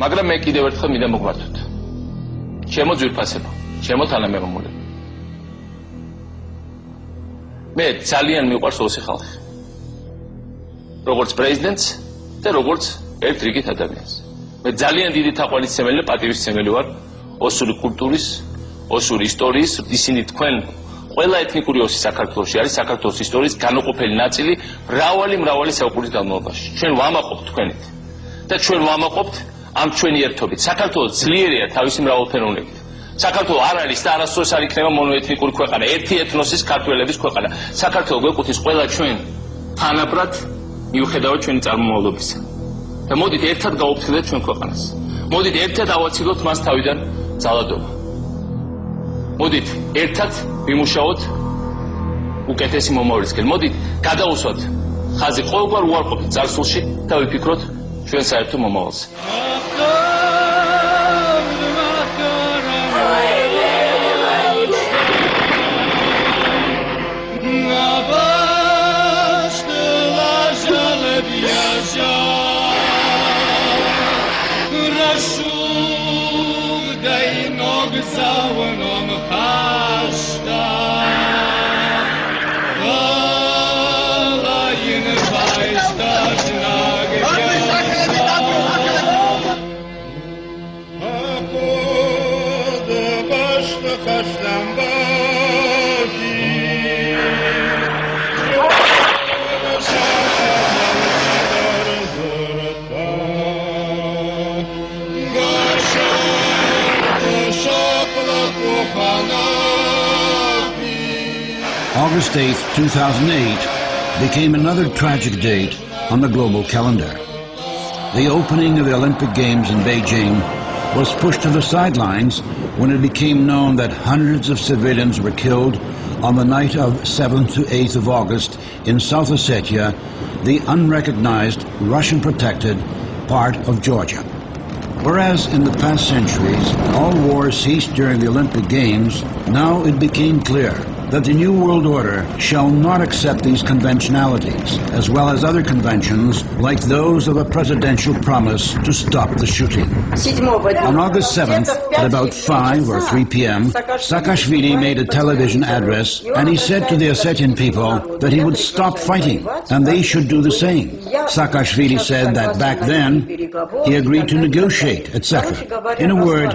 მაგრამ მე კიდევ ერთხელ მინდა მოგმართოთ. ჩემო ძვირფასებო, ჩემო თანამემამულე. მე ძალიან მიყვარს ოსი ხალხი. როგორც პრეზიდენტს და როგორც ერთ რიგით ადამიანს. მე ძალიან დიდი თაყვანისმცემელი და პატივისცემელი ვარ ოსური კულტურის, ოსური ისტორიის, ისინი თქვენ ყველა ეთნიკური ოსი საქართველოში არის საქართველოს ისტორიის განუყოფელი ნაწილი მრავალი საუკუნის განმავლობაში. ჩვენ ვამაყობთ თქვენით და ჩვენ ვამაყობთ ამ ჩვენი ერთობით. საქართველოს ძლიერია თავისი მრავალფეროვნებით. საქართველოს არ არის და არასდროს არ იქნება მონოეთნიკური ქვეყანა, ერთი ეთნოსის ქართველების ქვეყანა. საქართველოს გვეკუთვნის ყველა ჩვენ თანაბრად მიუხედავად ჩვენი წარმომავლობისა. და მოდით ერთად გავუფრთხილდეთ ჩვენ ქვეყანას. მოდით ერთად ავაცილოთ მას თავიდან ძალადობა. მოდით ერთად ვიმუშაოთ უკეთესი მომავლისკენ. მოდით გადავუსვათ ხაზი ყოველგვარ უარყოფით წარსულში და ვიფიქროთ ჩვენ საერთო მომავალზე. August 8, 2008 became another tragic date on the global calendar. The opening of the Olympic Games in Beijing was pushed to the sidelines when it became known that hundreds of civilians were killed on the night of 7th to 8th of August in South Ossetia, the unrecognized Russian-protected part of Georgia. Whereas in the past centuries all wars ceased during the Olympic Games, now it became clear that the New World Order shall not accept these conventionalities, as well as other conventions like those of a presidential promise to stop the shooting. On August 7th, at about 5 or 3 p.m., Saakashvili made a television address and he said to the Ossetian people that he would stop fighting and they should do the same. Saakashvili said that back then he agreed to negotiate, etc. In a word,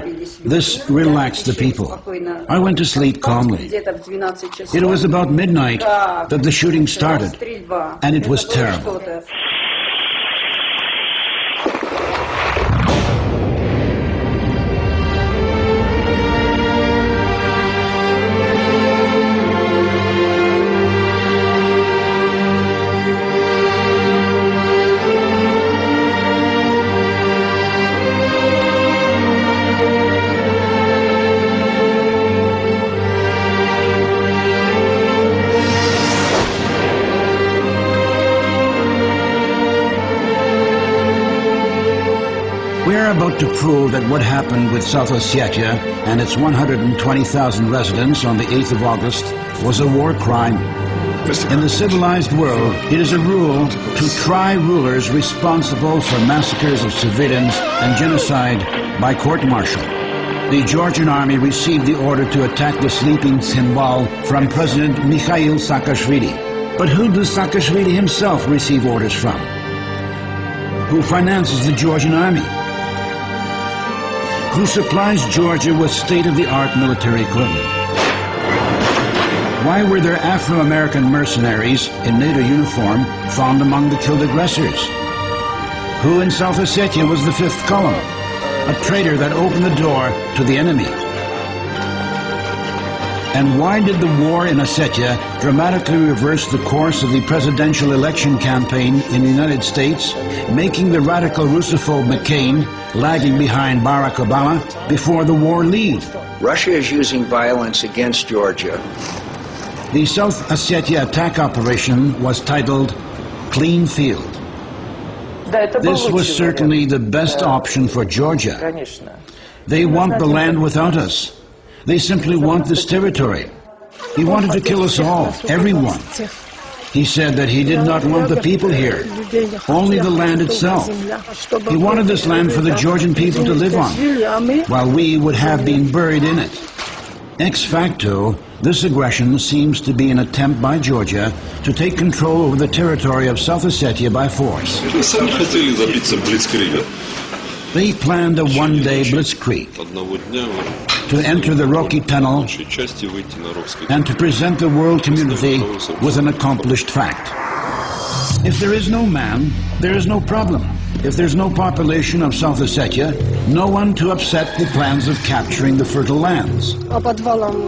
this relaxed the people. I went to sleep calmly. It was about midnight that the shooting started, and it was terrible. We are about to prove that what happened with South Ossetia and its 120,000 residents on the 8th of August was a war crime. In the civilized world, it is a rule to try rulers responsible for massacres of civilians and genocide by court-martial. The Georgian army received the order to attack the sleeping Tsimbal from President Mikhail Saakashvili. But who does Saakashvili himself receive orders from? Who finances the Georgian army? Who supplies Georgia with state-of-the-art military equipment? Why were there Afro-American mercenaries in NATO uniform found among the killed aggressors? Who in South Ossetia was the fifth column? A traitor that opened the door to the enemy. And why did the war in Ossetia dramatically reverse the course of the presidential election campaign in the United States, making the radical Russophobe McCain lagging behind Barack Obama before the war lead? Russia is using violence against Georgia. The South Ossetia attack operation was titled Clean Field. This was certainly the best option for Georgia. They want the land without us. They simply want this territory. He wanted to kill us all, everyone. He said that he did not want the people here, only the land itself. He wanted this land for the Georgian people to live on, while we would have been buried in it. Ex facto, this aggression seems to be an attempt by Georgia to take control over the territory of South Ossetia by force. They planned a one-day blitzkrieg to enter the Rocky Tunnel and to present the world community with an accomplished fact. If there is no man, there is no problem. If there's no population of South Ossetia, no one to upset the plans of capturing the fertile lands.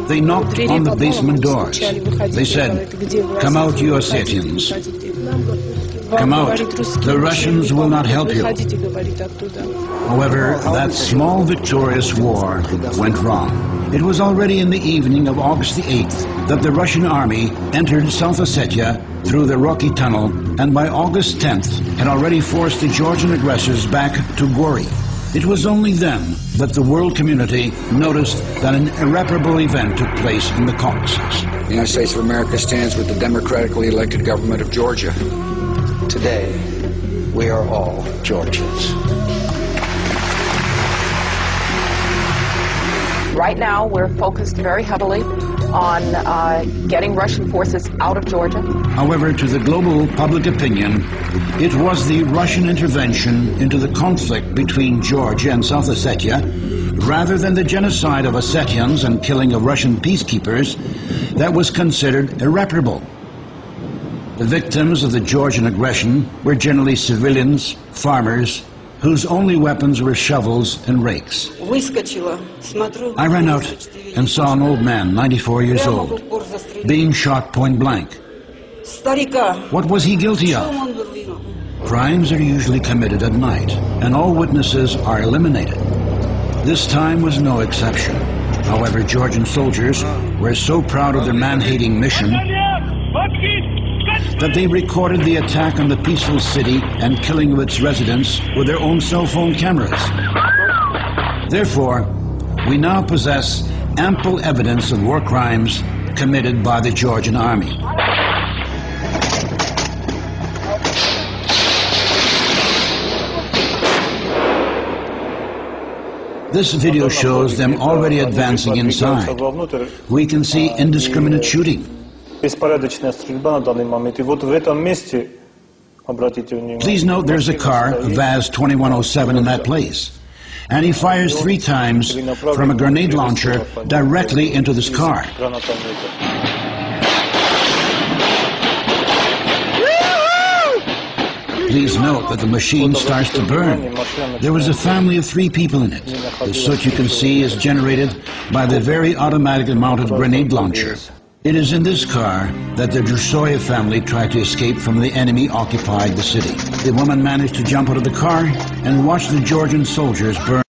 They knocked on the basement doors. They said, "Come out, you Ossetians. Come out. The Russians will not help you." However, that small victorious war went wrong. It was already in the evening of August the 8th that the Russian army entered South Ossetia through the Rocky Tunnel, and by August 10th had already forced the Georgian aggressors back to GUERRA. It was only then that the world community noticed that an irreparable event took place in the Caucasus. The United States of America stands with the democratically elected government of Georgia. Today, we are all Georgians. Right now, we're focused very heavily on getting Russian forces out of Georgia. However, to the global public opinion, it was the Russian intervention into the conflict between Georgia and South Ossetia, rather than the genocide of Ossetians and killing of Russian peacekeepers, that was considered irreparable. The victims of the Georgian aggression were generally civilians, farmers, whose only weapons were shovels and rakes. I ran out and saw an old man, 94 years old, being shot point blank. What was he guilty of? Crimes are usually committed at night, and all witnesses are eliminated. This time was no exception. However, Georgian soldiers were so proud of their man-hating mission that they recorded the attack on the peaceful city and killing of its residents with their own cell phone cameras. Therefore, we now possess ample evidence of war crimes committed by the Georgian army. This video shows them already advancing inside. We can see indiscriminate shooting. Please note there's a car, a Vaz 2107, in that place. And he fires 3 times from a grenade launcher directly into this car. Please note that the machine starts to burn. There was a family of 3 people in it. The soot you can see is generated by the very automatically mounted grenade launcher. It is in this car that the Drusoyev family tried to escape from the enemy occupied the city. The woman managed to jump out of the car and watch the Georgian soldiers burn.